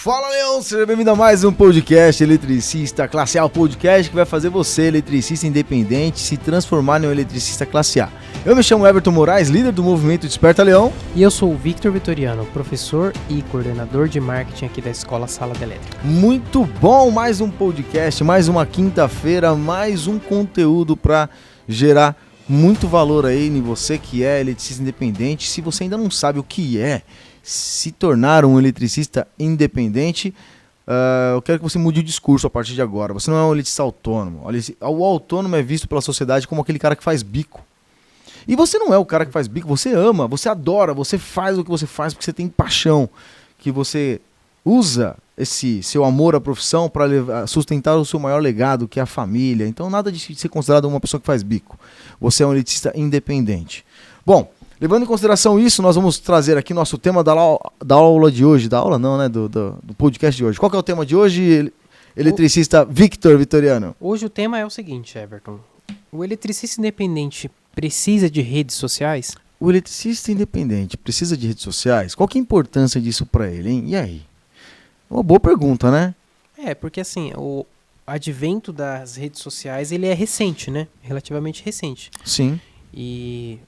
Fala, Leão! Seja bem-vindo a mais um podcast Eletricista Classe A, o podcast que vai fazer você, eletricista independente, se transformar em um eletricista classe A. Eu me chamo Everton Moraes, líder do movimento Desperta Leão. E eu sou o Victor Vitoriano, professor e coordenador de marketing aqui da Escola Sala de Elétrica. Muito bom! Mais um podcast, mais uma quinta-feira, mais um conteúdo para gerar muito valor aí em você que é eletricista independente. Se você ainda não sabe o que é se tornar um eletricista independente, eu quero que você mude o discurso a partir de agora. Você não é um eletricista autônomo. O autônomo é visto pela sociedade como aquele cara que faz bico. E você não é o cara que faz bico, você ama, você adora, você faz o que você faz porque você tem paixão, que você usa esse seu amor à profissão para sustentar o seu maior legado, que é a família. Então nada de ser considerado uma pessoa que faz bico. Você é um eletricista independente. Bom, levando em consideração isso, nós vamos trazer aqui nosso tema da aula de hoje. Da aula não, né? Do podcast de hoje. Qual que é o tema de hoje, eletricista Victor Vitoriano? Hoje o tema é o seguinte, Everton. O eletricista independente precisa de redes sociais? O eletricista independente precisa de redes sociais? Qual que é a importância disso para ele, hein? E aí? Uma boa pergunta, né? Porque assim, o advento das redes sociais, ele é recente, né? Relativamente recente. Sim. E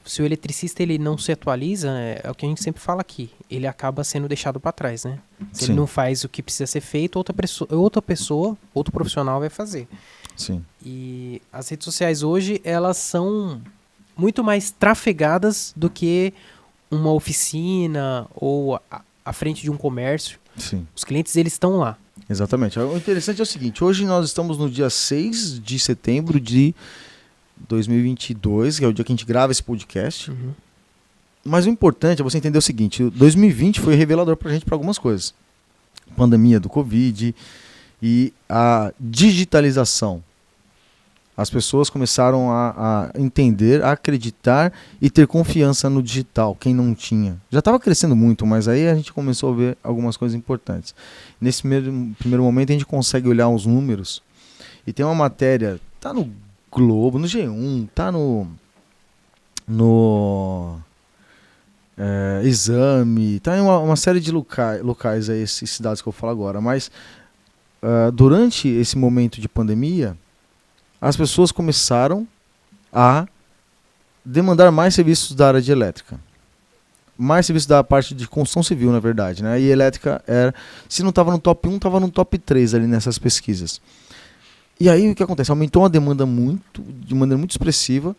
se o eletricista ele não se atualiza, é o que a gente sempre fala aqui, ele acaba sendo deixado para trás, né? Se ele não faz o que precisa ser feito, outra pessoa, outro profissional vai fazer. Sim. E as redes sociais hoje, elas são muito mais trafegadas do que uma oficina ou a frente de um comércio. Sim. Os clientes, eles estão lá. Exatamente. O interessante é o seguinte, hoje nós estamos no dia 6 de setembro de 2022, que é o dia que a gente grava esse podcast. Uhum. Mas o importante é você entender o seguinte, 2020 foi revelador pra gente para algumas coisas. Pandemia do Covid e a digitalização. As pessoas começaram a entender, a acreditar e ter confiança no digital, quem não tinha. Já estava crescendo muito, mas aí a gente começou a ver algumas coisas importantes. Nesse primeiro momento a gente consegue olhar os números e tem uma matéria, tá no Globo, no G1, tá no Exame, tá em uma série de locais aí, esses cidades que eu falo agora, mas durante esse momento de pandemia, as pessoas começaram a demandar mais serviços da área de elétrica. Mais serviços da parte de construção civil, na verdade, né? E elétrica se não estava no top 1, estava no top 3 ali nessas pesquisas. E aí o que acontece? Aumentou a demanda de maneira muito expressiva,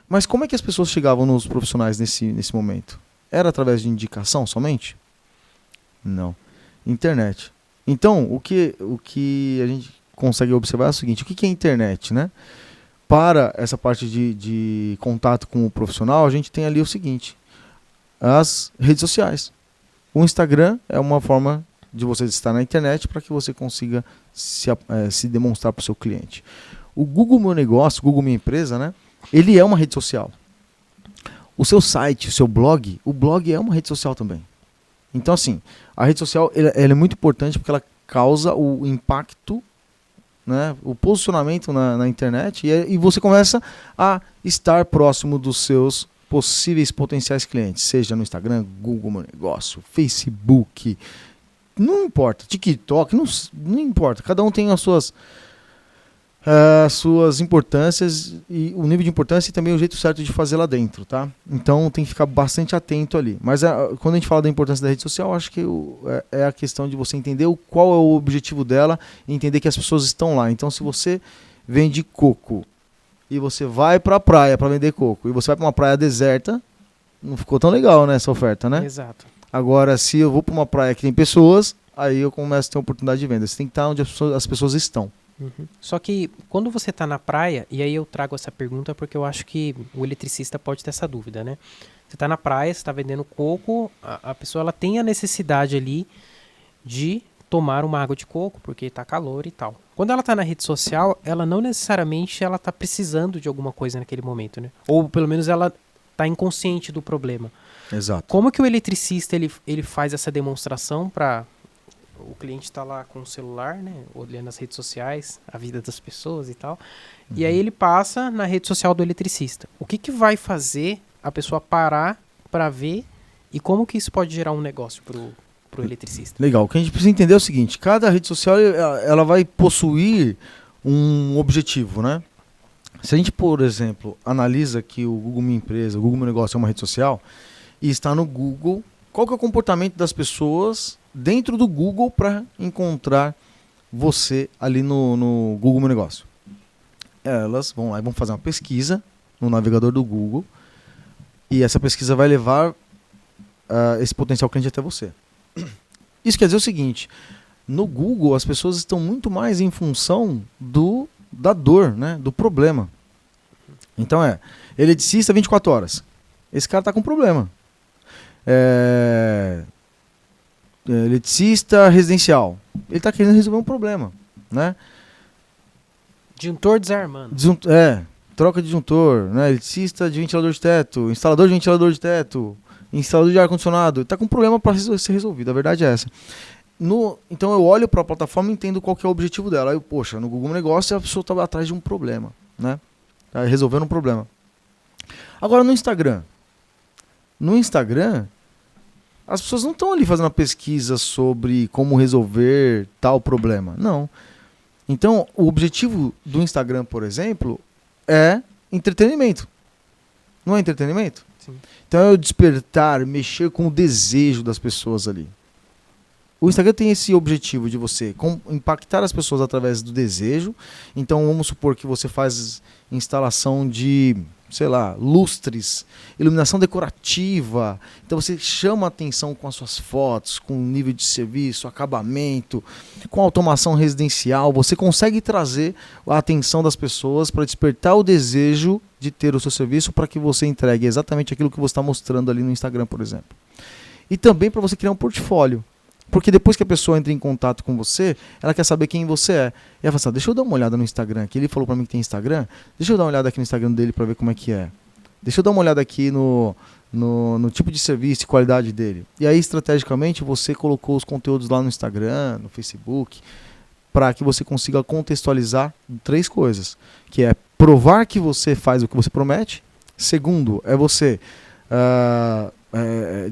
mas como é que as pessoas chegavam nos profissionais nesse momento? Era através de indicação somente? Não. Internet. Então, o que a gente consegue observar é o seguinte, o que é a internet, né? Para essa parte de contato com o profissional, a gente tem ali o seguinte, as redes sociais. O Instagram é uma forma de você estar na internet para que você consiga se demonstrar para o seu cliente. O Google Meu Negócio, o Google Minha Empresa, né? Ele é uma rede social. O seu site, o seu blog, o blog é uma rede social também. Então, assim, a rede social ela é muito importante porque ela causa o impacto, né, o posicionamento na internet e você começa a estar próximo dos seus possíveis potenciais clientes, seja no Instagram, Google Meu Negócio, Facebook, não importa, TikTok, não importa, cada um tem as suas importâncias e o nível de importância e também o jeito certo de fazer lá dentro, tá? Então tem que ficar bastante atento ali. Mas quando a gente fala da importância da rede social, acho que é a questão de você entender qual é o objetivo dela e entender que as pessoas estão lá. Então se você vende coco e você vai pra praia para vender coco e você vai para uma praia deserta, não ficou tão legal, né, essa oferta, né? Exato. Agora, se eu vou para uma praia que tem pessoas, aí eu começo a ter oportunidade de venda. Você tem que estar onde as pessoas estão. Uhum. Só que quando você está na praia, e aí eu trago essa pergunta porque eu acho que o eletricista pode ter essa dúvida, né? Você está na praia, você está vendendo coco, a pessoa ela tem a necessidade ali de tomar uma água de coco porque está calor e tal. Quando ela está na rede social, ela não necessariamente ela está precisando de alguma coisa naquele momento, né? Ou pelo menos ela está inconsciente do problema. Exato. Como que o eletricista ele faz essa demonstração para o cliente está lá com o celular, né, olhando as redes sociais, a vida das pessoas e tal, e aí ele passa na rede social do eletricista. O que vai fazer a pessoa parar para ver e como que isso pode gerar um negócio pro eletricista. Legal. O que a gente precisa entender é o seguinte: cada rede social ela vai possuir um objetivo, né? Se a gente, por exemplo, analisa que o Google Minha Empresa, o Google Meu Negócio é uma rede social e está no Google, qual que é o comportamento das pessoas dentro do Google para encontrar você ali no Google Meu Negócio? Elas vão lá e vão fazer uma pesquisa no navegador do Google e essa pesquisa vai levar esse potencial cliente até você. Isso quer dizer o seguinte: no Google as pessoas estão muito mais em função da dor, né, do problema. Então eletricista 24 horas. Esse cara está com problema. Eletricista residencial. Ele está querendo resolver um problema, né? Disjuntor desarmando. Troca de disjuntor, né? Eletricista de ventilador de teto, instalador de ventilador de teto, instalador de ar-condicionado. Está com um problema para ser resolvido, a verdade é essa. Então eu olho para a plataforma e entendo qual que é o objetivo dela. Aí, poxa, no Google Negócio a pessoa está atrás de um problema, né? Tá resolvendo um problema. Agora no Instagram. No Instagram, as pessoas não estão ali fazendo uma pesquisa sobre como resolver tal problema. Não. Então, o objetivo do Instagram, por exemplo, é entretenimento. Não é entretenimento? Sim. Então é o despertar, mexer com o desejo das pessoas ali. O Instagram tem esse objetivo de você impactar as pessoas através do desejo. Então vamos supor que você faz instalação de, sei lá, lustres, iluminação decorativa. Então você chama a atenção com as suas fotos, com o nível de serviço, acabamento, com automação residencial. Você consegue trazer a atenção das pessoas para despertar o desejo de ter o seu serviço para que você entregue exatamente aquilo que você está mostrando ali no Instagram, por exemplo. E também para você criar um portfólio. Porque depois que a pessoa entra em contato com você, ela quer saber quem você é. E ela fala assim, deixa eu dar uma olhada no Instagram aqui. Ele falou pra mim que tem Instagram. Deixa eu dar uma olhada aqui no Instagram dele pra ver como é que é. Deixa eu dar uma olhada aqui no tipo de serviço e qualidade dele. E aí, estrategicamente, você colocou os conteúdos lá no Instagram, no Facebook, para que você consiga contextualizar 3 coisas. Que é provar que você faz o que você promete. Segundo, é você...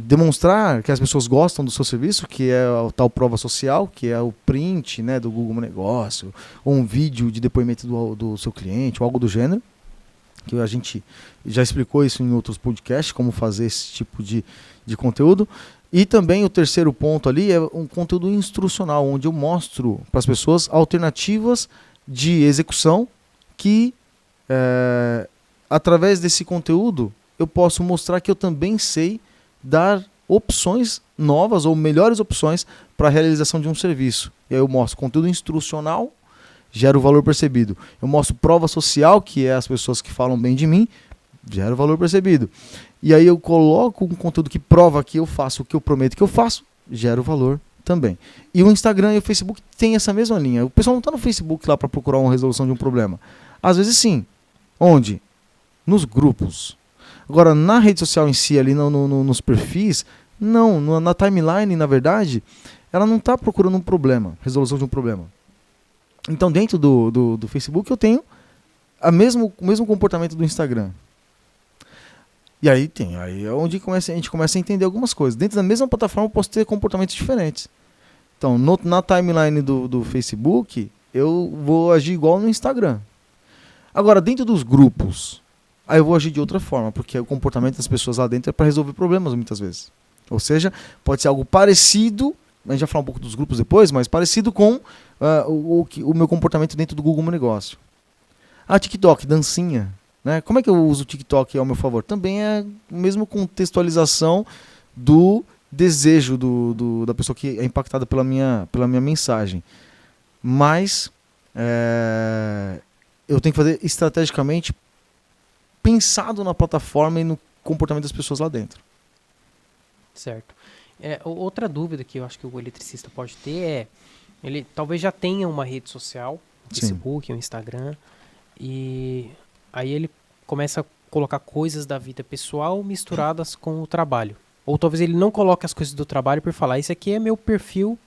demonstrar que as pessoas gostam do seu serviço, que é a tal prova social, que é o print, né, do Google Negócio, ou um vídeo de depoimento do seu cliente, ou algo do gênero, que a gente já explicou isso em outros podcasts, como fazer esse tipo de conteúdo. E também o terceiro ponto ali é um conteúdo instrucional, onde eu mostro para as pessoas alternativas de execução que, através desse conteúdo, eu posso mostrar que eu também sei dar opções novas ou melhores opções para a realização de um serviço. E aí eu mostro conteúdo instrucional, gera o valor percebido. Eu mostro prova social, que é as pessoas que falam bem de mim, gera o valor percebido. E aí eu coloco um conteúdo que prova que eu faço o que eu prometo que eu faço, gera o valor também. E o Instagram e o Facebook têm essa mesma linha. O pessoal não está no Facebook lá para procurar uma resolução de um problema. Às vezes sim. Onde? Nos grupos. Agora, na rede social em si, ali nos perfis, não, na timeline, na verdade, ela não está procurando um problema, resolução de um problema. Então, dentro do Facebook, eu tenho o mesmo comportamento do Instagram. E aí é onde a gente começa a entender algumas coisas. Dentro da mesma plataforma, eu posso ter comportamentos diferentes. Então, na timeline do Facebook, eu vou agir igual no Instagram. Agora, dentro dos grupos, aí eu vou agir de outra forma, porque o comportamento das pessoas lá dentro é para resolver problemas muitas vezes. Ou seja, pode ser algo parecido, a gente vai falar um pouco dos grupos depois, mas parecido com o meu comportamento dentro do Google Meu Negócio. TikTok, dancinha. Né? Como é que eu uso o TikTok ao meu favor? Também é a mesma contextualização do desejo da pessoa que é impactada pela minha mensagem. Mas eu tenho que fazer estrategicamente pensado na plataforma e no comportamento das pessoas lá dentro. Certo. Outra dúvida que eu acho que o eletricista pode ter é, ele talvez já tenha uma rede social, um Facebook, um Instagram, e aí ele começa a colocar coisas da vida pessoal misturadas com o trabalho. Ou talvez ele não coloque as coisas do trabalho por falar, isso aqui é meu perfil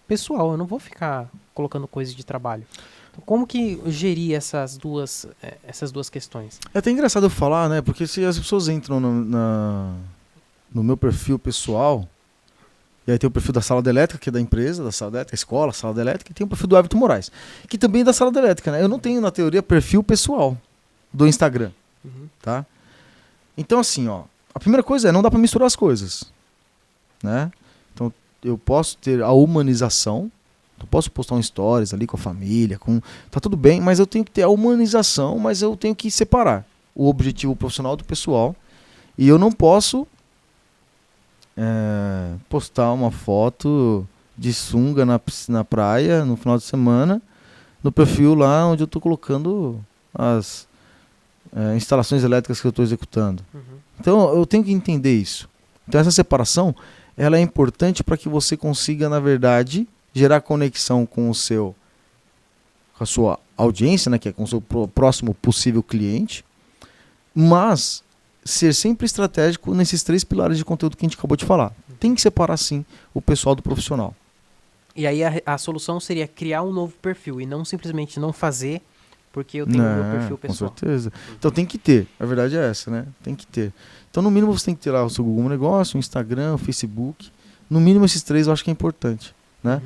pessoal, eu não vou ficar colocando coisas de trabalho. Então, como que gerir essas duas questões? É até engraçado eu falar, né? Porque se as pessoas entram no meu perfil pessoal, E aí tem o perfil da sala da elétrica, que é da empresa, da sala da elétrica, escola, sala da elétrica, e tem o perfil do Everton Moraes, que também é da sala da elétrica, né? Eu não tenho, na teoria, perfil pessoal do Instagram, tá? Então, assim, ó, a primeira coisa é, não dá pra misturar as coisas, né? Então, eu posso ter a humanização, eu posso postar um stories ali com a família, tá tudo bem, mas eu tenho que ter a humanização, mas eu tenho que separar o objetivo profissional do pessoal, e eu não posso postar uma foto de sunga na praia no final de semana, no perfil lá onde eu estou colocando as instalações elétricas que eu estou executando. Então eu tenho que entender isso. Então essa separação ela é importante para que você consiga, na verdade, gerar conexão com a sua audiência, né, que é com o seu próximo possível cliente, mas ser sempre estratégico nesses 3 pilares de conteúdo que a gente acabou de falar. Tem que separar, sim, o pessoal do profissional. E aí a solução seria criar um novo perfil e não simplesmente não fazer porque eu tenho o meu perfil pessoal. Com certeza. Então tem que ter. A verdade é essa, né? Tem que ter. Então, no mínimo, você tem que ter lá o seu Google Negócio, o Instagram, o Facebook. No mínimo, esses 3 eu acho que é importante, né?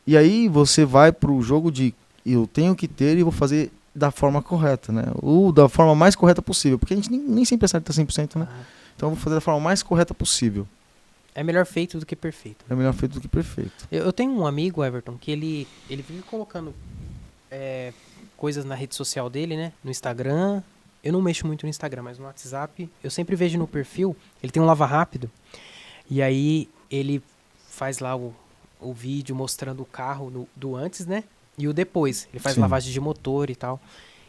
E aí você vai pro jogo de eu tenho que ter e vou fazer da forma correta, né? Ou da forma mais correta possível, porque a gente nem sempre acerta 100%, né? Então eu vou fazer da forma mais correta possível. É melhor feito do que perfeito. É melhor feito do que perfeito. Eu tenho um amigo, Everton, que ele vive colocando coisas na rede social dele, né? No Instagram. Eu não mexo muito no Instagram, mas no WhatsApp. Eu sempre vejo no perfil, ele tem um lava rápido. E aí ele faz lá o vídeo mostrando o carro do antes, né? E o depois. Ele faz lavagem de motor e tal.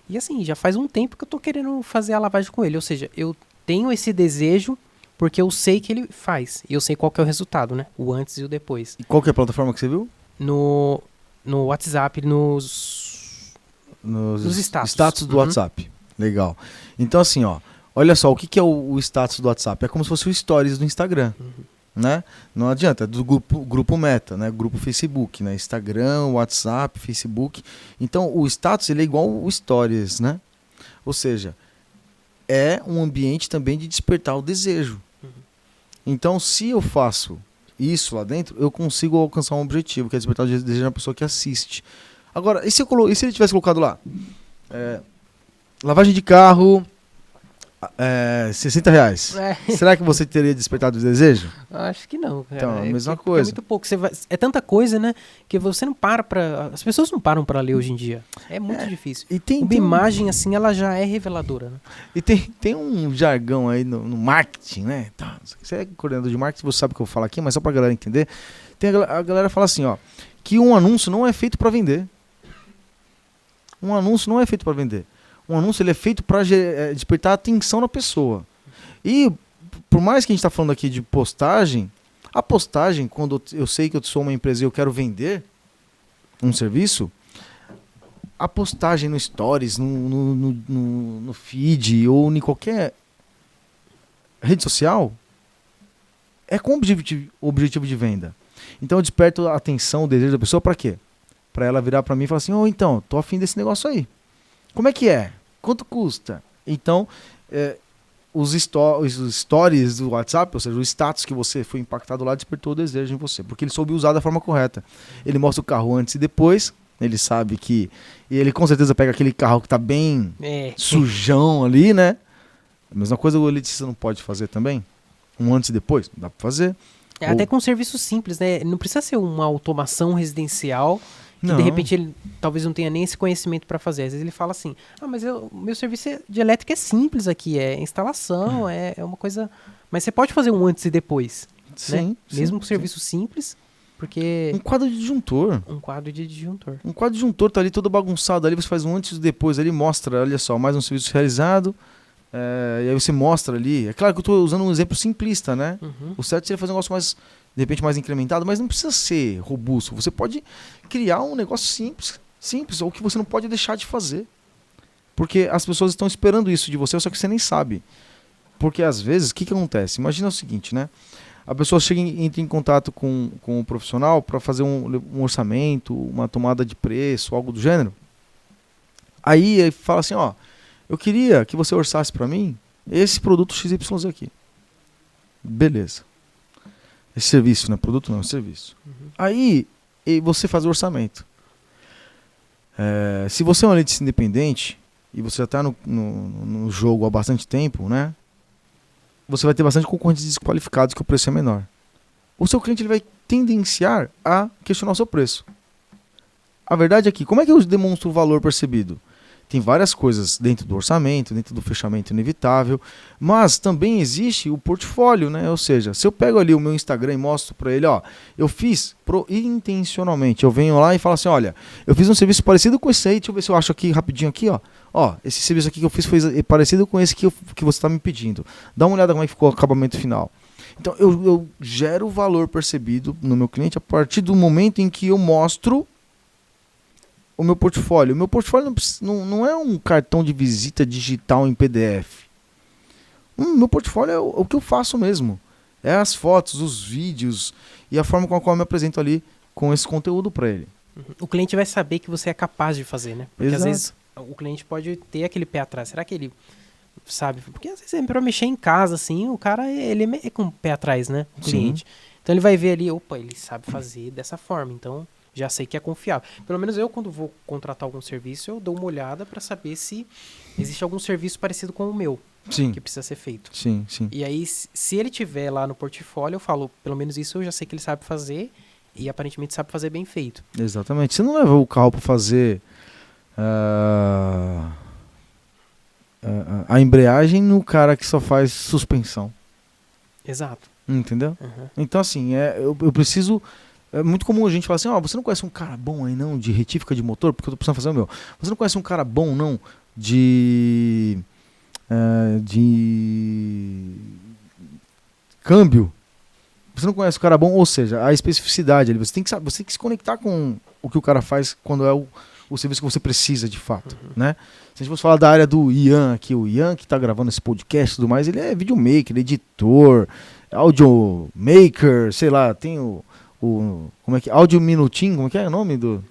E assim, já faz um tempo que eu tô querendo fazer a lavagem com ele. Ou seja, eu tenho esse desejo porque eu sei que ele faz. E eu sei qual que é o resultado, né? O antes e o depois. E qual que é a plataforma que você viu? No WhatsApp, nos status do WhatsApp. Legal. Então assim, ó. Olha só, o que é o status do WhatsApp? É como se fosse o stories do Instagram. Né? Não adianta, é do grupo Meta, né? Grupo Facebook, né? Instagram, WhatsApp, Facebook. Então o status ele é igual o Stories, né? Ou seja, é um ambiente também de despertar o desejo. Então se eu faço isso lá dentro, eu consigo alcançar um objetivo, que é despertar o desejo na pessoa que assiste. Agora, e se ele tivesse colocado lá lavagem de carro, R$60. Será que você teria despertado o desejo? Acho que não, cara. Então, a mesma coisa. É muito pouco. É tanta coisa, né? Que você não para pra... As pessoas não param pra ler hoje em dia. É muito difícil. E tem imagem, assim, ela já é reveladora, né? E tem um jargão aí no marketing, né? Tá, você é coordenador de marketing, você sabe o que eu vou falar aqui, mas só pra galera entender. A galera fala assim, ó, que um anúncio não é feito pra vender. Um anúncio não é feito pra vender. Um anúncio ele é feito para despertar a atenção na pessoa. E por mais que a gente está falando aqui de postagem, a postagem, quando eu sei que eu sou uma empresa e eu quero vender um serviço, a postagem no Stories, no feed ou em qualquer rede social é com objetivo de venda. Então eu desperto a atenção, o desejo da pessoa para quê? Para ela virar para mim e falar assim, então, tô afim desse negócio aí. Como é que é? Quanto custa? Então, os stories do WhatsApp, ou seja, o status que você foi impactado lá, despertou o desejo em você, porque ele soube usar da forma correta. Ele mostra o carro antes e depois, ele sabe que... E ele com certeza pega aquele carro que está bem sujão ali, né? A mesma coisa o eletricista não pode fazer também? Um antes e depois? Dá para fazer. Até com serviços simples, né? Não precisa ser uma automação residencial... Que de repente ele talvez não tenha nem esse conhecimento para fazer. Às vezes ele fala assim, mas meu serviço de elétrica é simples aqui, é instalação, é uma coisa... Mas você pode fazer um antes e depois, sim, né? Mesmo com serviço simples, porque... Um quadro de disjuntor. Um quadro de disjuntor. Um quadro de disjuntor tá ali todo bagunçado, ali você faz um antes e depois, ali mostra, olha só, mais um serviço realizado, e aí você mostra ali. É claro que eu estou usando um exemplo simplista, né? O certo seria fazer um negócio mais... de repente mais incrementado, mas não precisa ser robusto. Você pode criar um negócio simples, ou que você não pode deixar de fazer. Porque as pessoas estão esperando isso de você, só que você nem sabe. Porque às vezes, o que acontece? Imagina o seguinte, né? A pessoa entra em contato com o profissional para fazer um orçamento, uma tomada de preço, algo do gênero. Aí ele fala assim, ó, eu queria que você orçasse para mim esse produto XYZ aqui. Beleza. Esse serviço, né? Produto não, serviço. Aí e você faz o orçamento. Se você é um eletricista independente e você já está no jogo há bastante tempo, né? Você vai ter bastante concorrentes desqualificados que o preço é menor. O seu cliente ele vai tendenciar a questionar o seu preço. A verdade é que, como é que eu demonstro o valor percebido? Tem várias coisas dentro do orçamento, dentro do fechamento inevitável, mas também existe o portfólio, né? Ou seja, se eu pego ali o meu Instagram e mostro para ele, ó, eu fiz intencionalmente, eu venho lá e falo assim, olha, eu fiz um serviço parecido com esse aí, deixa eu ver se eu acho aqui rapidinho aqui, ó, esse serviço aqui que eu fiz foi parecido com esse que você está me pedindo. Dá uma olhada como é que ficou o acabamento final. Então eu gero valor percebido no meu cliente a partir do momento em que eu mostro o meu portfólio. O meu portfólio não é um cartão de visita digital em PDF. Meu portfólio é o que eu faço mesmo. É as fotos, os vídeos e a forma com a qual eu me apresento ali com esse conteúdo para ele. O cliente vai saber que você é capaz de fazer, né? Porque Exato. às vezes o cliente pode ter aquele pé atrás. Será que ele sabe? Porque às vezes para mexer em casa, assim, o cara ele é com o pé atrás, né? O cliente. Sim. Então ele vai ver ali, opa, ele sabe fazer dessa forma. Então já sei que é confiável. Pelo menos eu, quando vou contratar algum serviço, eu dou uma olhada para saber se existe algum serviço parecido com o meu. Sim. Que precisa ser feito. Sim, sim. E aí, se ele tiver lá no portfólio, eu falo, pelo menos isso eu já sei que ele sabe fazer e aparentemente sabe fazer bem feito. Exatamente. Você não leva o carro para fazer a embreagem no cara que só faz suspensão. Exato. Entendeu? Uhum. Então, assim, eu preciso... É muito comum a gente falar assim, você não conhece um cara bom aí não de retífica de motor? Porque eu tô precisando fazer o meu. Você não conhece um cara bom não de câmbio? Você não conhece o cara bom? Ou seja, a especificidade ali. Você tem que saber, você tem que se conectar com o que o cara faz quando é o serviço que você precisa de fato, né? Se a gente fosse falar da área do Ian aqui, o Ian que está gravando esse podcast e tudo mais, ele é videomaker, editor, audio maker, sei lá, tem como é que Audio Minutim, como é que é o nome do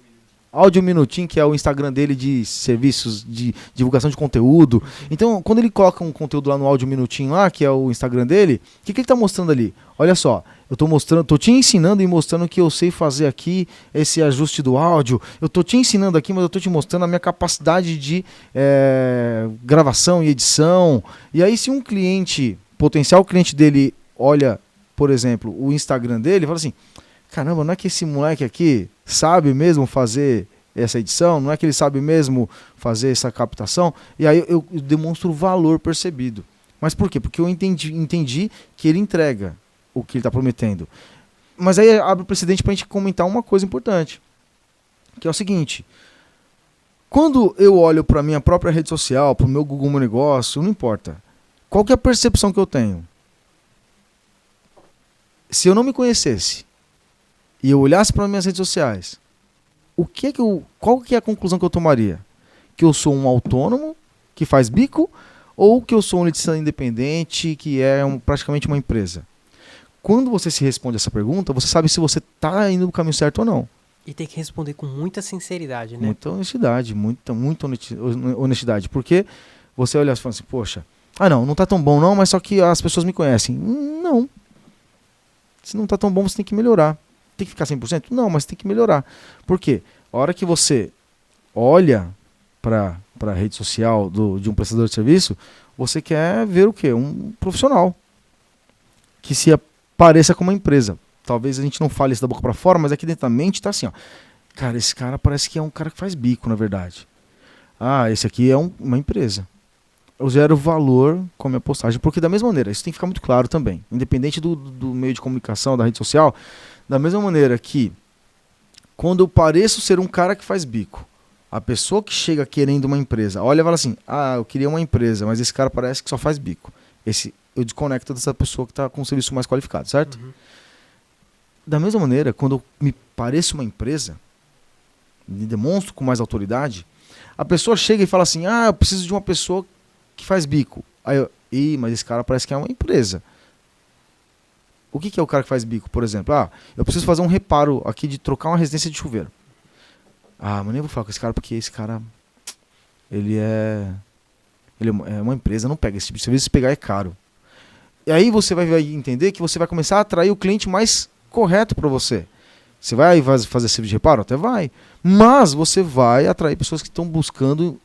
Audio Minutim, que é o Instagram dele de serviços de divulgação de conteúdo. Então, quando ele coloca um conteúdo lá no Audio Minutim lá, que é o Instagram dele, o que ele está mostrando ali? Olha só, eu tô te ensinando e mostrando que eu sei fazer aqui esse ajuste do áudio. Eu tô te ensinando aqui, mas eu tô te mostrando a minha capacidade de gravação e edição. E aí, se um potencial cliente dele olha, por exemplo, o Instagram dele, fala assim, caramba, não é que esse moleque aqui sabe mesmo fazer essa edição? Não é que ele sabe mesmo fazer essa captação? E aí eu demonstro o valor percebido. Mas por quê? Porque eu entendi que ele entrega o que ele está prometendo. Mas aí abre o precedente para a gente comentar uma coisa importante, que é o seguinte: quando eu olho para a minha própria rede social, para o meu Google Meu Negócio, não importa, qual que é a percepção que eu tenho? Se eu não me conhecesse e eu olhasse para minhas redes sociais, qual que é a conclusão que eu tomaria? Que eu sou um autônomo que faz bico ou que eu sou um eletricista independente que é praticamente uma empresa? Quando você se responde essa pergunta, você sabe se você está indo no caminho certo ou não. E tem que responder com muita sinceridade, né? Muita honestidade, muita honestidade. Porque você olha e fala assim, poxa, não está tão bom não, mas só que as pessoas me conhecem. Não. Se não está tão bom, você tem que melhorar. Tem que ficar 100%? Não, mas tem que melhorar. Por quê? A hora que você olha para a rede social de um prestador de serviço, você quer ver o quê? Um profissional que se pareça com uma empresa. Talvez a gente não fale isso da boca para fora, mas aqui dentro da mente está assim, ó. Cara, esse cara parece que é um cara que faz bico, na verdade. Esse aqui é uma empresa. Eu gero valor com a minha postagem, porque da mesma maneira, isso tem que ficar muito claro também, independente do meio de comunicação, da rede social, da mesma maneira que quando eu pareço ser um cara que faz bico, a pessoa que chega querendo uma empresa, olha e fala assim, eu queria uma empresa, mas esse cara parece que só faz bico. Eu desconecto dessa pessoa que está com um serviço mais qualificado, certo? Uhum. Da mesma maneira, quando eu me pareço uma empresa, me demonstro com mais autoridade, a pessoa chega e fala assim, eu preciso de uma pessoa que faz bico. Aí mas esse cara parece que é uma empresa. O que é o cara que faz bico, por exemplo? Eu preciso fazer um reparo aqui de trocar uma resistência de chuveiro. Mas nem vou falar com esse cara porque esse cara, ele é uma empresa, não pega esse tipo de serviço, se pegar é caro. E aí você vai entender que você vai começar a atrair o cliente mais correto para você. Você vai fazer serviço de reparo? Até vai. Mas você vai atrair pessoas que estão buscando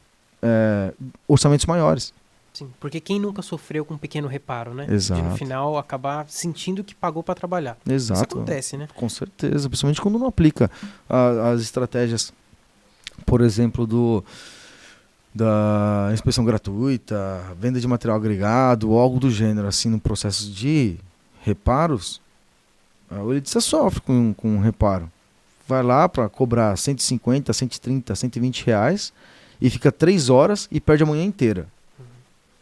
orçamentos maiores. Sim, porque quem nunca sofreu com um pequeno reparo, né? Exato. De no final acabar sentindo que pagou para trabalhar. Exato. Isso acontece, né? Com certeza, principalmente quando não aplica as estratégias, por exemplo, da inspeção gratuita, venda de material agregado, ou algo do gênero, assim, no processo de reparos, o eletrizista sofre com um reparo. Vai lá para cobrar 150, 130, 120 reais e fica 3 horas e perde a manhã inteira.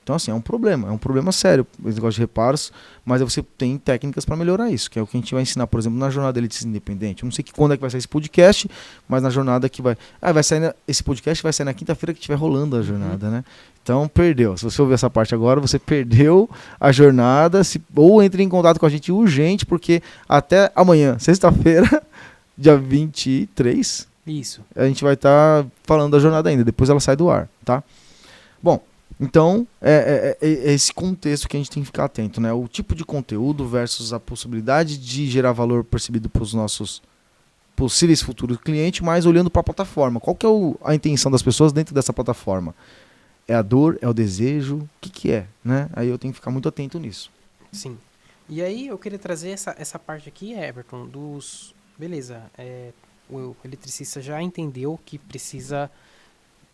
Então, assim, é um problema sério esse negócio de reparos, mas aí você tem técnicas para melhorar isso, que é o que a gente vai ensinar, por exemplo, na jornada Eletricista Independente. Eu não sei quando é que vai sair esse podcast, mas na jornada que vai... esse podcast vai sair na quinta-feira que estiver rolando a jornada, né? Então, perdeu. Se você ouvir essa parte agora, você perdeu a jornada, ou entre em contato com a gente urgente, porque até amanhã, sexta-feira, dia 23, Isso. a gente vai estar falando da jornada ainda, depois ela sai do ar, tá? Bom, então, é esse contexto que a gente tem que ficar atento, né? O tipo de conteúdo versus a possibilidade de gerar valor percebido para os nossos possíveis futuros clientes, mas olhando para a plataforma. Qual que é a intenção das pessoas dentro dessa plataforma? É a dor? É o desejo? O que é, né? Aí eu tenho que ficar muito atento nisso. Sim. E aí eu queria trazer essa parte aqui, Everton, dos... Beleza, o eletricista já entendeu que precisa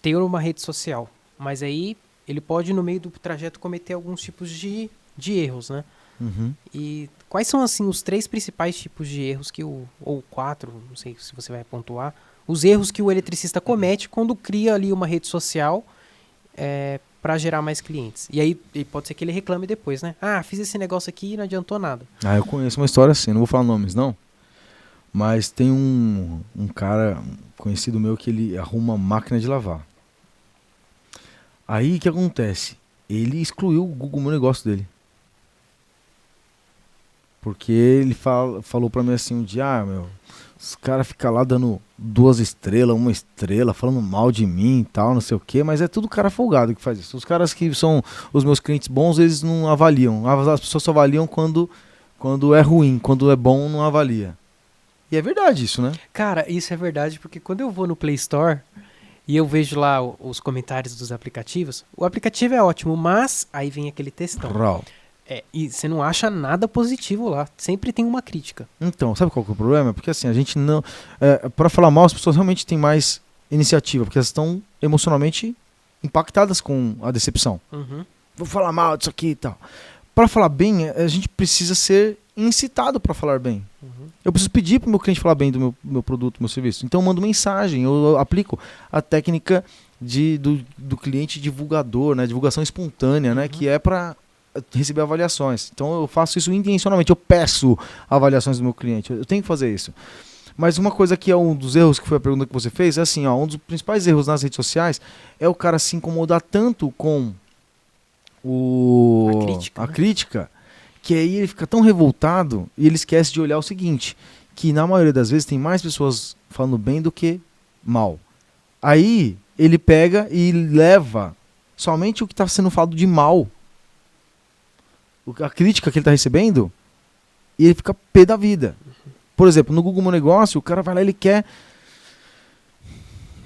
ter uma rede social, mas aí ele pode, no meio do trajeto, cometer alguns tipos de erros, né? Uhum. E quais são, assim, os 3 principais tipos de erros ou 4, não sei se você vai pontuar, os erros que o eletricista comete quando cria ali uma rede social para gerar mais clientes? E aí pode ser que ele reclame depois, né? Ah, fiz esse negócio aqui e não adiantou nada. Eu conheço uma história assim, não vou falar nomes, não. Mas tem um cara conhecido meu que ele arruma máquina de lavar. Aí o que acontece? Ele excluiu o Google Meu Negócio dele. Porque ele falou pra mim assim um dia, os caras ficam lá dando 2 estrelas, 1 estrela, falando mal de mim e tal, não sei o quê, mas é tudo cara folgado que faz isso. Os caras que são os meus clientes bons, eles não avaliam. As pessoas só avaliam quando é ruim, quando é bom, não avalia. E é verdade isso, né? Cara, isso é verdade, porque quando eu vou no Play Store e eu vejo lá os comentários dos aplicativos, o aplicativo é ótimo, mas aí vem aquele textão. Raul. E você não acha nada positivo lá, sempre tem uma crítica. Então, sabe qual que é o problema? Porque assim, a gente não... para falar mal, as pessoas realmente têm mais iniciativa, porque elas estão emocionalmente impactadas com a decepção. Uhum. Vou falar mal disso aqui e tal. Para falar bem, a gente precisa ser incitado para falar bem. Uhum. Eu preciso pedir para o meu cliente falar bem do meu produto, do meu serviço. Então eu mando mensagem, eu aplico a técnica do cliente divulgador, né? Divulgação espontânea, né? Que é para receber avaliações. Então eu faço isso intencionalmente, eu peço avaliações do meu cliente. Eu tenho que fazer isso. Mas uma coisa que é um dos erros, que foi a pergunta que você fez, é assim, um dos principais erros nas redes sociais é o cara se incomodar tanto com a crítica, que aí ele fica tão revoltado e ele esquece de olhar o seguinte, que na maioria das vezes tem mais pessoas falando bem do que mal. Aí ele pega e leva somente o que está sendo falado de mal, a crítica que ele está recebendo, e ele fica pé da vida. Por exemplo, no Google Meu Negócio, o cara vai lá e ele quer,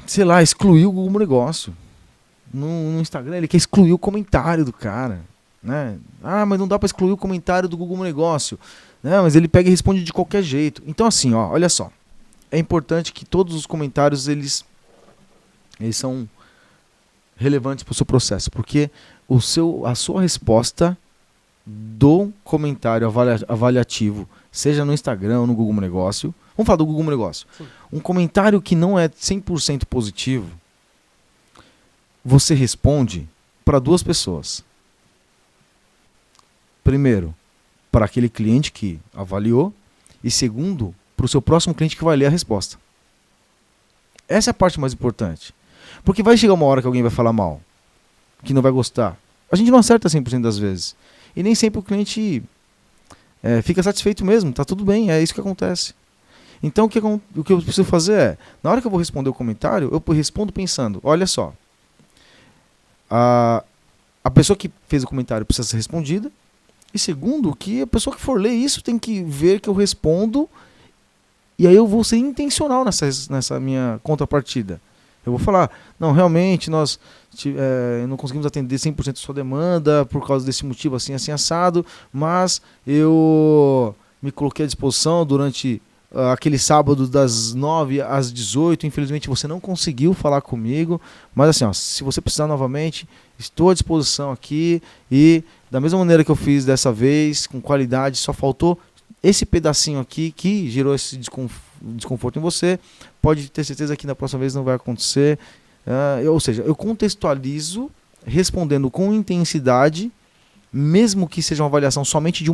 sei lá, excluir o Google Meu Negócio. No Instagram, ele quer excluir o comentário do cara, né? Ah, mas não dá para excluir o comentário do Google Meu Negócio, né? Mas ele pega e responde de qualquer jeito. Então assim, olha só, é importante que todos os comentários eles são relevantes para o seu processo, porque a sua resposta do comentário avaliativo, seja no Instagram ou no Google Meu Negócio, vamos falar do Google Meu Negócio. Sim. Um comentário que não é 100% positivo, você responde para 2 pessoas. Primeiro, para aquele cliente que avaliou, e segundo, para o seu próximo cliente que vai ler a resposta. Essa é a parte mais importante. Porque vai chegar uma hora que alguém vai falar mal, que não vai gostar. A gente não acerta 100% das vezes. E nem sempre o cliente fica satisfeito mesmo, tá tudo bem, é isso que acontece. Então o que eu preciso fazer é, na hora que eu vou responder o comentário, eu respondo pensando, olha só, a pessoa que fez o comentário precisa ser respondida, E segundo, que a pessoa que for ler isso tem que ver que eu respondo e aí eu vou ser intencional nessa minha contrapartida. Eu vou falar, não, realmente nós não conseguimos atender 100% da sua demanda por causa desse motivo assim, assim, assado, mas eu me coloquei à disposição durante aquele sábado das 9 às 18, infelizmente você não conseguiu falar comigo, mas assim, ó, se você precisar novamente, estou à disposição aqui e da mesma maneira que eu fiz dessa vez, com qualidade, só faltou esse pedacinho aqui que gerou esse desconforto em você, pode ter certeza que na próxima vez não vai acontecer. Ou seja, eu contextualizo respondendo com intensidade, mesmo que seja uma avaliação somente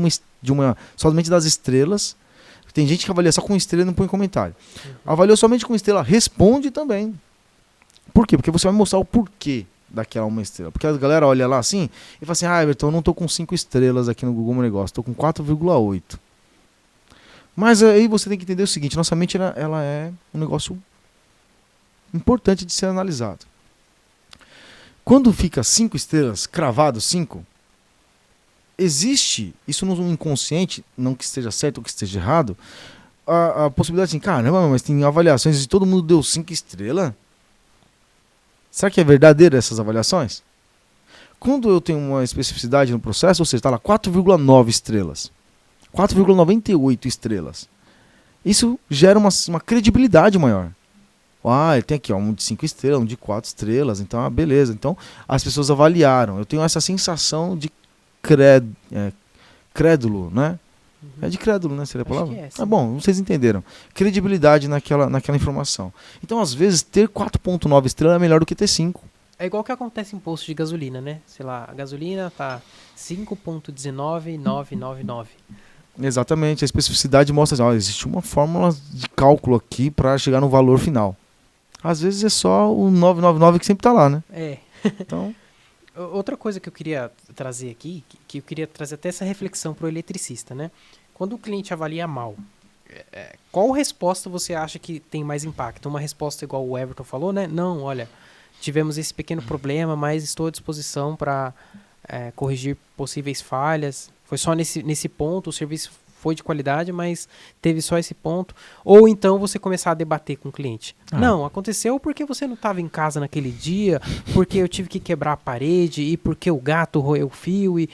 somente das estrelas. Tem gente que avalia só com estrela e não põe comentário. Avaliou somente com estrela, responde também. Por quê? Porque você vai mostrar o porquê daquela uma estrela. Porque a galera olha lá assim e fala assim, Everton, eu não estou com 5 estrelas aqui no Google Meu Negócio, estou com 4,8. Mas aí você tem que entender o seguinte, nossa mente ela é um negócio importante de ser analisado. Quando fica 5 estrelas, cravado 5, existe, isso no inconsciente, não que esteja certo ou que esteja errado, a possibilidade assim, caramba, mas tem avaliações e todo mundo deu 5 estrelas? Será que é verdadeiro essas avaliações? Quando eu tenho uma especificidade no processo, ou seja, está lá 4,9 estrelas, 4,98 estrelas. Isso gera uma credibilidade maior. Ele tem aqui um de 5 estrelas, um de 4 estrelas, então beleza. Então as pessoas avaliaram. Eu tenho essa sensação de crédulo, né? É de crédulo, né? Seria a palavra? Bom, vocês entenderam. Credibilidade naquela informação. Então, às vezes, ter 4,9 estrelas é melhor do que ter 5. É igual que acontece em posto de gasolina, né? Sei lá, a gasolina tá 5,19999. Exatamente, a especificidade mostra assim, existe uma fórmula de cálculo aqui para chegar no valor final. Às vezes é só o 999 que sempre está lá, né? Então... Outra coisa que eu queria trazer aqui, que eu queria trazer até essa reflexão para o eletricista, né? Quando o cliente avalia mal, qual resposta você acha que tem mais impacto? Uma resposta igual o Everton falou, né? Não, olha, tivemos esse pequeno problema, mas estou à disposição para corrigir possíveis falhas. Foi só nesse ponto, o serviço foi de qualidade, mas teve só esse ponto. Ou então você começar a debater com o cliente. Não, aconteceu porque você não estava em casa naquele dia, porque eu tive que quebrar a parede e porque o gato roeu o fio. E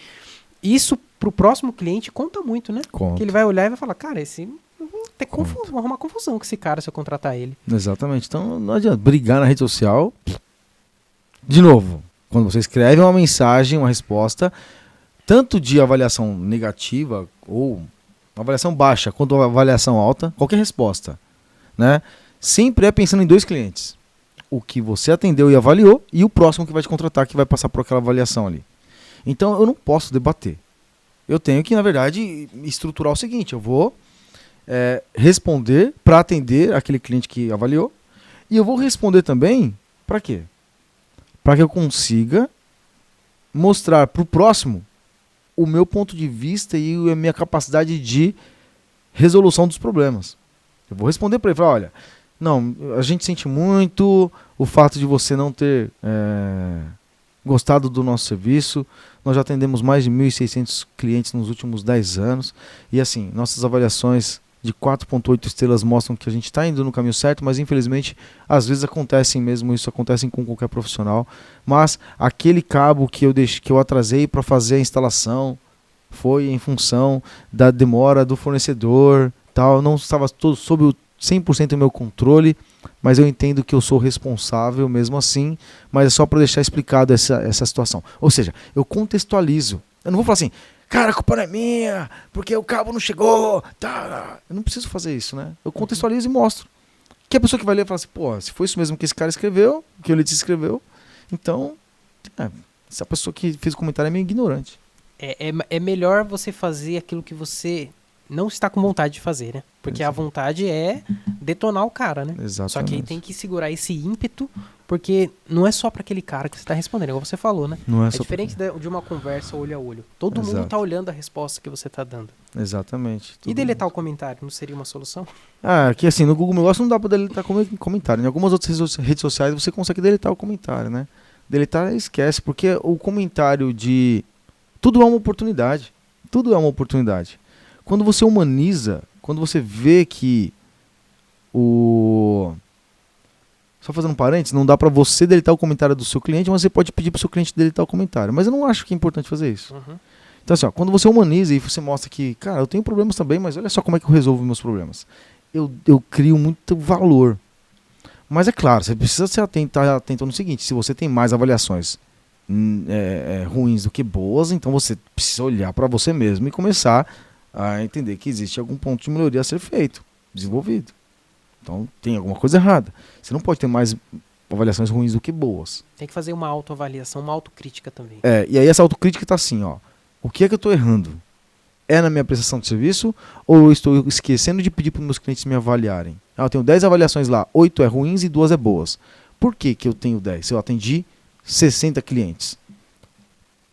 isso pro próximo cliente conta muito, né? Conta. Que ele vai olhar e vai falar, cara, vou arrumar confusão com esse cara se eu contratar ele. Exatamente. Então não adianta brigar na rede social. De novo, quando você escreve uma mensagem, uma resposta, tanto de avaliação negativa ou avaliação baixa quanto avaliação alta, qualquer resposta, né? Sempre é pensando em 2 clientes. O que você atendeu e avaliou e o próximo que vai te contratar, que vai passar por aquela avaliação ali. Então eu não posso debater. Eu tenho que, na verdade, estruturar o seguinte, eu vou responder para atender aquele cliente que avaliou e eu vou responder também para quê? Para que eu consiga mostrar para o próximo o meu ponto de vista e a minha capacidade de resolução dos problemas. Eu vou responder para ele, falar, olha, não, a gente sente muito o fato de você não ter gostado do nosso serviço. Nós já atendemos mais de 1.600 clientes nos últimos 10 anos. E assim, nossas avaliações de 4,8 estrelas mostram que a gente está indo no caminho certo, mas infelizmente às vezes acontecem mesmo, isso acontece com qualquer profissional, mas aquele cabo que eu atrasei para fazer a instalação foi em função da demora do fornecedor, tal, não estava sob o 100% do meu controle, mas eu entendo que eu sou responsável mesmo assim, mas é só para deixar explicado essa situação. Ou seja, eu contextualizo, eu não vou falar assim, cara, a culpa não é minha, porque o cabo não chegou. Tá. Eu não preciso fazer isso, né? Eu contextualizo e mostro. Que a pessoa que vai ler fala assim, pô, se foi isso mesmo que esse cara escreveu, que o Letícia escreveu, então, essa pessoa que fez o comentário é meio ignorante. É melhor você fazer aquilo que você não está com vontade de fazer, né? Porque a vontade é detonar o cara, né? Exatamente. Só que aí tem que segurar esse ímpeto, porque não é só para aquele cara que você está respondendo, igual você falou, né? Não é só diferente de uma conversa olho a olho. Todo mundo está olhando a resposta que você está dando. Exatamente. E deletar o comentário, não seria uma solução? Que assim, no Google Negócio não dá para deletar comentário. Em algumas outras redes sociais você consegue deletar o comentário, né? Deletar esquece, porque o comentário tudo é uma oportunidade. Tudo é uma oportunidade. Quando você humaniza, quando você vê que Só fazendo um parênteses, não dá para você deletar o comentário do seu cliente, mas você pode pedir para o seu cliente deletar o comentário. Mas eu não acho que é importante fazer isso. Então assim, ó, quando você humaniza e você mostra que, cara, eu tenho problemas também, mas olha só como é que eu resolvo meus problemas. Eu crio muito valor. Mas é claro, você precisa estar atento no seguinte, se você tem mais avaliações ruins do que boas, então você precisa olhar para você mesmo e começar a entender que existe algum ponto de melhoria a ser feito, desenvolvido. Então tem alguma coisa errada. Você não pode ter mais avaliações ruins do que boas. Tem que fazer uma autoavaliação, uma autocrítica também. E aí essa autocrítica está assim, ó. O que é que eu estou errando? É na minha prestação de serviço ou eu estou esquecendo de pedir para os meus clientes me avaliarem? Eu tenho 10 avaliações lá, 8 é ruins e 2 é boas. Por que que eu tenho 10? Se eu atendi 60 clientes.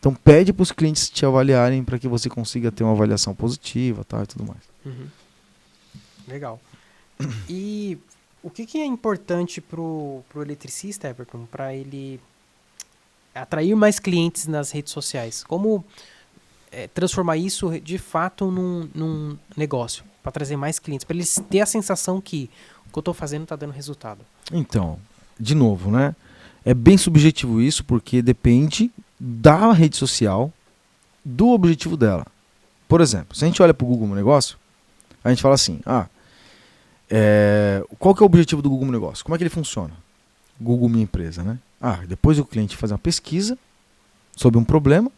Então pede para os clientes te avaliarem para que você consiga ter uma avaliação positiva, e tudo mais. Legal. E o que é importante pro eletricista, Everton, para ele atrair mais clientes nas redes sociais? Como transformar isso de fato num negócio, para trazer mais clientes, para eles ter a sensação que o que eu estou fazendo está dando resultado? Então, de novo, né? É bem subjetivo isso, porque depende da rede social, do objetivo dela. Por exemplo, se a gente olha para o Google Meu Negócio, a gente fala assim, qual que é o objetivo do Google Meu Negócio? Como é que ele funciona? Google Minha Empresa, né? Depois o cliente faz uma pesquisa sobre um problema,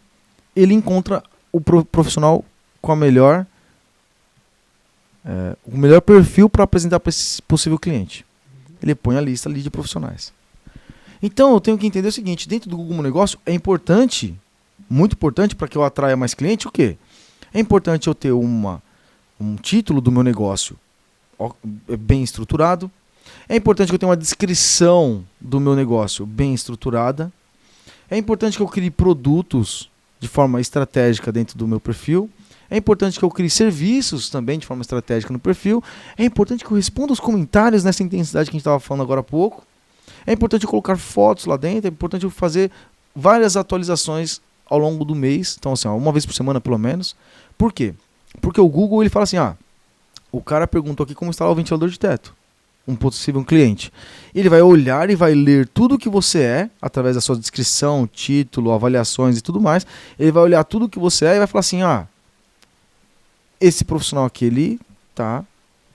ele encontra o profissional com o melhor perfil para apresentar para esse possível cliente. Ele põe a lista ali de profissionais. Então eu tenho que entender o seguinte, dentro do Google Meu Negócio é importante, muito importante para que eu atraia mais cliente, o quê? É importante eu ter um título do meu negócio bem estruturado. É importante que eu tenha uma descrição do meu negócio bem estruturada. É importante que eu crie produtos de forma estratégica dentro do meu perfil. É importante que eu crie serviços também de forma estratégica no perfil. É importante que eu responda os comentários nessa intensidade que a gente estava falando agora há pouco. É importante eu colocar fotos lá dentro. É importante eu fazer várias atualizações ao longo do mês. Então, assim, uma vez por semana pelo menos. Por quê? Porque o Google ele fala assim, o cara perguntou aqui como instalar o ventilador de teto. Um possível cliente. Ele vai olhar e vai ler tudo o que você é, através da sua descrição, título, avaliações e tudo mais. Ele vai olhar tudo o que você é e vai falar assim, esse profissional aqui, ele está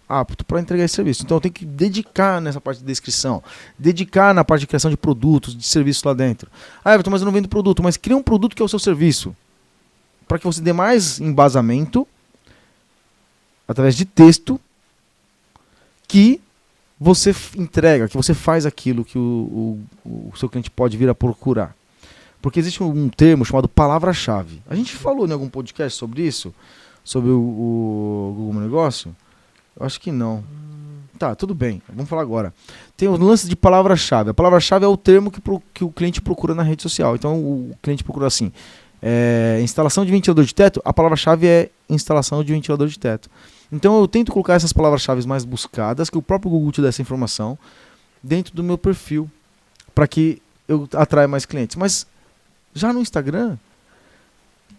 apto para entregar esse serviço. Então eu tenho que dedicar nessa parte de descrição, dedicar na parte de criação de produtos, de serviços lá dentro. Everton, mas eu não vendo produto, mas cria um produto que é o seu serviço. Para que você dê mais embasamento, através de texto, que você entrega, que você faz aquilo que o seu cliente pode vir a procurar. Porque existe um termo chamado palavra-chave. A gente falou em algum podcast sobre isso? Sobre o Google Meu Negócio? Eu acho que não. Tá, tudo bem. Vamos falar agora. Tem o lance de palavra-chave. A palavra-chave é o termo que o cliente procura na rede social. Então o cliente procura assim, instalação de ventilador de teto, a palavra-chave é instalação de ventilador de teto. Então eu tento colocar essas palavras-chave mais buscadas, que o próprio Google te dê essa informação, dentro do meu perfil, para que eu atraia mais clientes. Mas já no Instagram,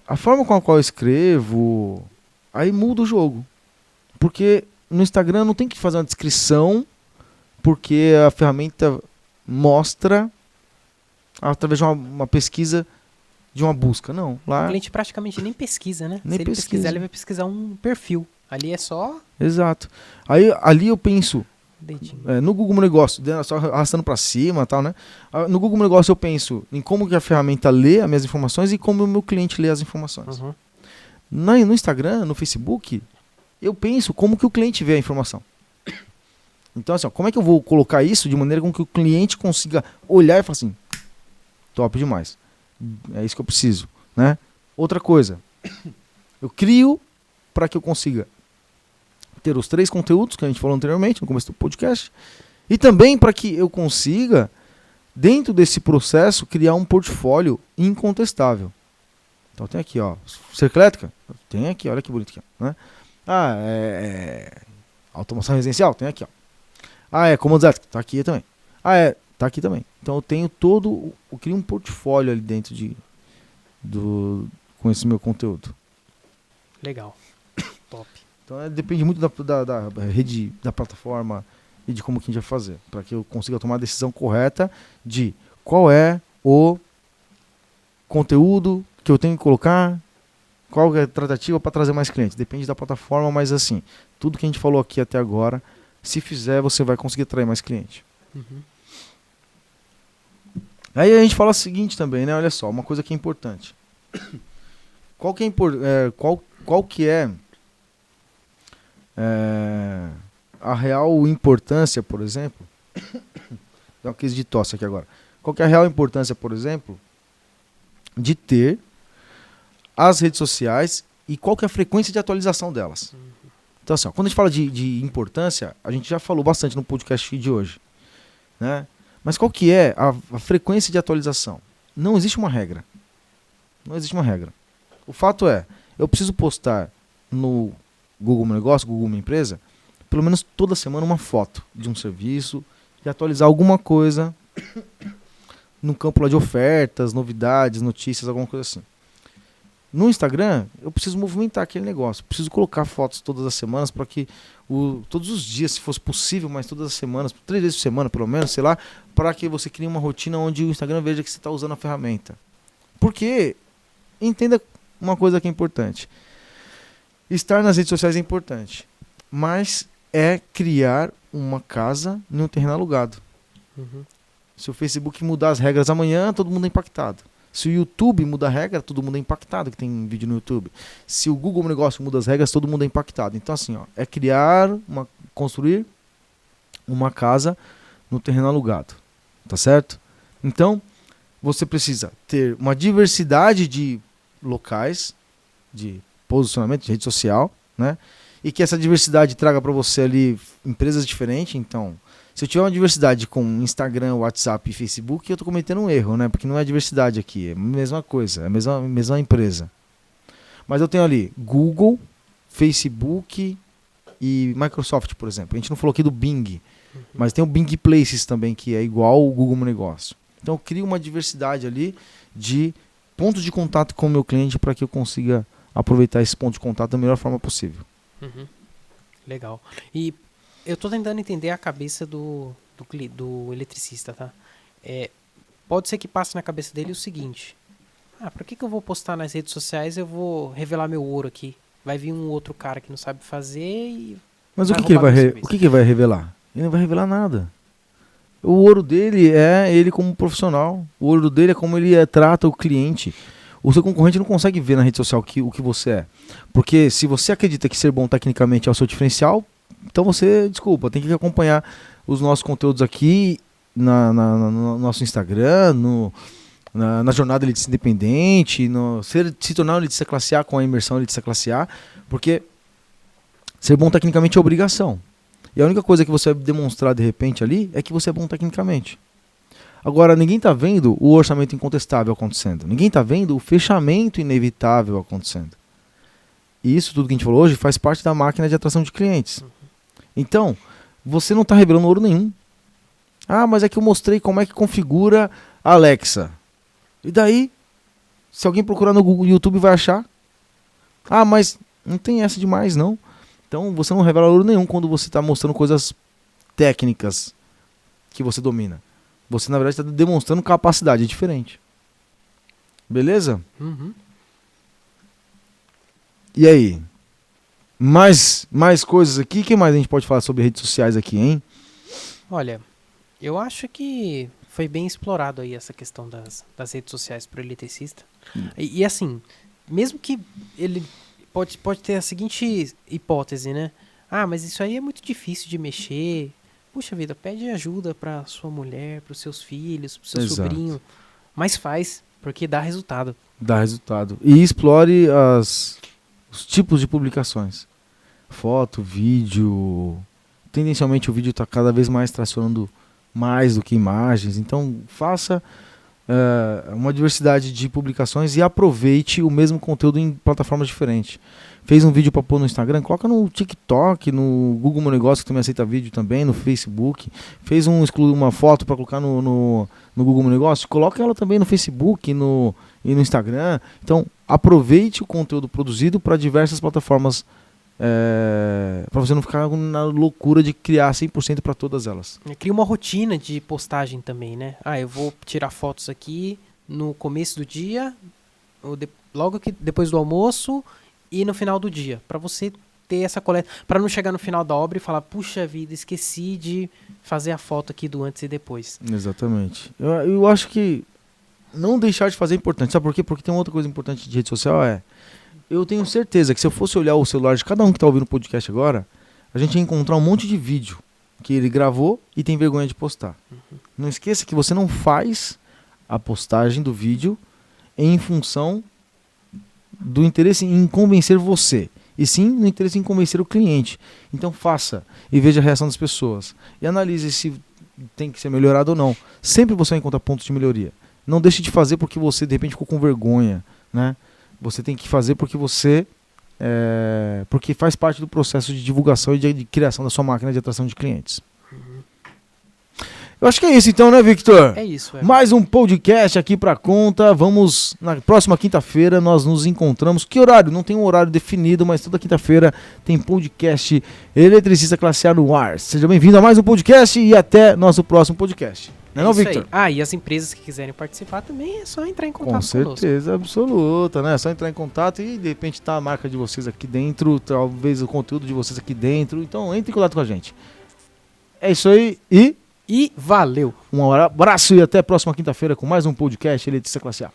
a forma com a qual eu escrevo, aí muda o jogo. Porque no Instagram não tem que fazer uma descrição, porque a ferramenta mostra através de uma pesquisa, de uma busca. Não, lá... O cliente praticamente nem pesquisa, né? Nem Se ele pesquisa. pesquisar, ele vai pesquisar um perfil. Ali é só... Exato. Aí ali eu penso... Dedinho. No Google Meu Negócio, só arrastando para cima e tal, né? No Google Meu Negócio eu penso em como que a ferramenta lê as minhas informações e como o meu cliente lê as informações. No Instagram, no Facebook, eu penso como que o cliente vê a informação. Então, assim, como é que eu vou colocar isso de maneira com que o cliente consiga olhar e falar assim, top demais, é isso que eu preciso, né? Outra coisa, eu crio para que eu consiga ter os 3 conteúdos que a gente falou anteriormente, no começo do podcast, e também para que eu consiga, dentro desse processo, criar um portfólio incontestável. Então tem aqui, cerca elétrica? Tem aqui, olha que bonito aqui, né? Automação residencial? Tem aqui, comandos elétricos? Tá aqui também. Tá aqui também. Então eu tenho eu crio um portfólio ali dentro com esse meu conteúdo. Legal. Top. Então depende muito da rede, da plataforma e de como que a gente vai fazer, para que eu consiga tomar a decisão correta de qual é o conteúdo que eu tenho que colocar, qual é a tratativa para trazer mais clientes. Depende da plataforma, mas assim, tudo que a gente falou aqui até agora, se fizer, você vai conseguir atrair mais cliente. Uhum. Aí a gente fala o seguinte também, né? Olha só, uma coisa que é importante. Qual que é a real importância, por exemplo? Dá uma crise de tosse aqui agora. Qual que é a real importância, por exemplo, de ter as redes sociais e qual que é a frequência de atualização delas? Então, assim, ó, quando a gente fala de importância, a gente já falou bastante no podcast de hoje, né? Mas qual que é a frequência de atualização? Não existe uma regra. Não existe uma regra. O fato é, eu preciso postar no Google Meu Negócio, Google Minha Empresa, pelo menos toda semana uma foto de um serviço e atualizar alguma coisa no campo lá de ofertas, novidades, notícias, alguma coisa assim. No Instagram, eu preciso movimentar aquele negócio. Preciso colocar fotos todas as semanas para que todos os dias, se fosse possível, mas todas as semanas, 3 vezes por semana pelo menos, sei lá, para que você crie uma rotina onde o Instagram veja que você está usando a ferramenta. Porque, entenda uma coisa que é importante. Estar nas redes sociais é importante, mas é criar uma casa em um terreno alugado. Uhum. Se o Facebook mudar as regras amanhã, todo mundo é impactado. Se o YouTube muda a regra, todo mundo é impactado que tem vídeo no YouTube. Se o Google Negócio muda as regras, todo mundo é impactado. Então, assim, ó, é construir uma casa no terreno alugado. Tá certo? Então, você precisa ter uma diversidade de locais, de posicionamento, de rede social, né? E que essa diversidade traga para você ali empresas diferentes. Então, se eu tiver uma diversidade com Instagram, WhatsApp e Facebook, eu estou cometendo um erro, né? Porque não é diversidade aqui, é a mesma coisa, é a mesma empresa. Mas eu tenho ali Google, Facebook e Microsoft, por exemplo. A gente não falou aqui do Bing, mas tem o Bing Places também, que é igual o Google Meu Negócio. Então eu crio uma diversidade ali de pontos de contato com o meu cliente para que eu consiga aproveitar esse ponto de contato da melhor forma possível. Uhum. Legal. E eu tô tentando entender a cabeça do eletricista, tá? Pode ser que passe na cabeça dele o seguinte: pra que eu vou postar nas redes sociais? Eu vou revelar meu ouro aqui. Vai vir um outro cara que não sabe fazer e... Mas o que ele vai revelar? Ele não vai revelar nada. O ouro dele é ele como profissional. O ouro dele é como ele trata o cliente. O seu concorrente não consegue ver na rede social o que você é. Porque se você acredita que ser bom tecnicamente é o seu diferencial, então você, desculpa, tem que acompanhar os nossos conteúdos aqui no nosso Instagram, na jornada Elitista Independente, se tornar um elitista classe A com a imersão elitista classe A, porque ser bom tecnicamente é obrigação. E a única coisa que você vai demonstrar de repente ali é que você é bom tecnicamente. Agora, ninguém está vendo o orçamento incontestável acontecendo. Ninguém está vendo o fechamento inevitável acontecendo. E isso tudo que a gente falou hoje faz parte da máquina de atração de clientes. Então, você não está revelando ouro nenhum. Mas é que eu mostrei como é que configura a Alexa. E daí, se alguém procurar no Google, YouTube vai achar. Mas não tem essa demais, não. Então, você não revela ouro nenhum quando você está mostrando coisas técnicas que você domina. Você, na verdade, está demonstrando capacidade, é diferente. Beleza? Uhum. E aí? Mais coisas aqui? O que mais a gente pode falar sobre redes sociais aqui, hein? Olha, eu acho que foi bem explorado aí essa questão das redes sociais para o eletricista. E assim, mesmo que ele pode ter a seguinte hipótese, né? Mas isso aí é muito difícil de mexer. Puxa vida, pede ajuda para sua mulher, para os seus filhos, para o seu sobrinho. Mas faz, porque dá resultado. Dá resultado. E explore os tipos de publicações. Foto, vídeo. Tendencialmente o vídeo está cada vez mais tracionando mais do que imagens. Então faça uma diversidade de publicações e aproveite o mesmo conteúdo em plataformas diferentes. Fez um vídeo para pôr no Instagram, coloca no TikTok, no Google Meu Negócio, que também aceita vídeo também, no Facebook. Fez uma foto para colocar no Google Meu Negócio, coloca ela também no Facebook, no e no Instagram. Então, aproveite o conteúdo produzido para diversas plataformas, para você não ficar na loucura de criar 100% para todas elas. Cria uma rotina de postagem também, né? Eu vou tirar fotos aqui no começo do dia, logo que depois do almoço e no final do dia, para você ter essa coleta, para não chegar no final da obra e falar, puxa vida, esqueci de fazer a foto aqui do antes e depois. Exatamente. Eu acho que não deixar de fazer é importante. Sabe por quê? Porque tem uma outra coisa importante de rede social, eu tenho certeza que se eu fosse olhar o celular de cada um que está ouvindo o podcast agora, a gente ia encontrar um monte de vídeo que ele gravou e tem vergonha de postar. Não esqueça que você não faz a postagem do vídeo em função do interesse em convencer você, e sim no interesse em convencer o cliente. Então faça e veja a reação das pessoas e analise se tem que ser melhorado ou não. Sempre você vai encontrar pontos de melhoria. Não deixe de fazer porque você de repente ficou com vergonha, né? Você tem que fazer porque porque faz parte do processo de divulgação e de criação da sua máquina de atração de clientes. Eu acho que é isso então, né, Victor? É isso. Mais um podcast aqui pra conta. Vamos, na próxima quinta-feira, nós nos encontramos. Que horário? Não tem um horário definido, mas toda quinta-feira tem podcast Eletricista Classe A no ar. Seja bem-vindo a mais um podcast e até nosso próximo podcast. Não é não, Victor? E as empresas que quiserem participar também é só entrar em contato conosco. Com certeza absoluta, né? É só entrar em contato e de repente tá a marca de vocês aqui dentro, talvez o conteúdo de vocês aqui dentro. Então entre em contato com a gente. É isso aí e valeu! Um abraço e até a próxima quinta-feira com mais um podcast Eletricista Classe A.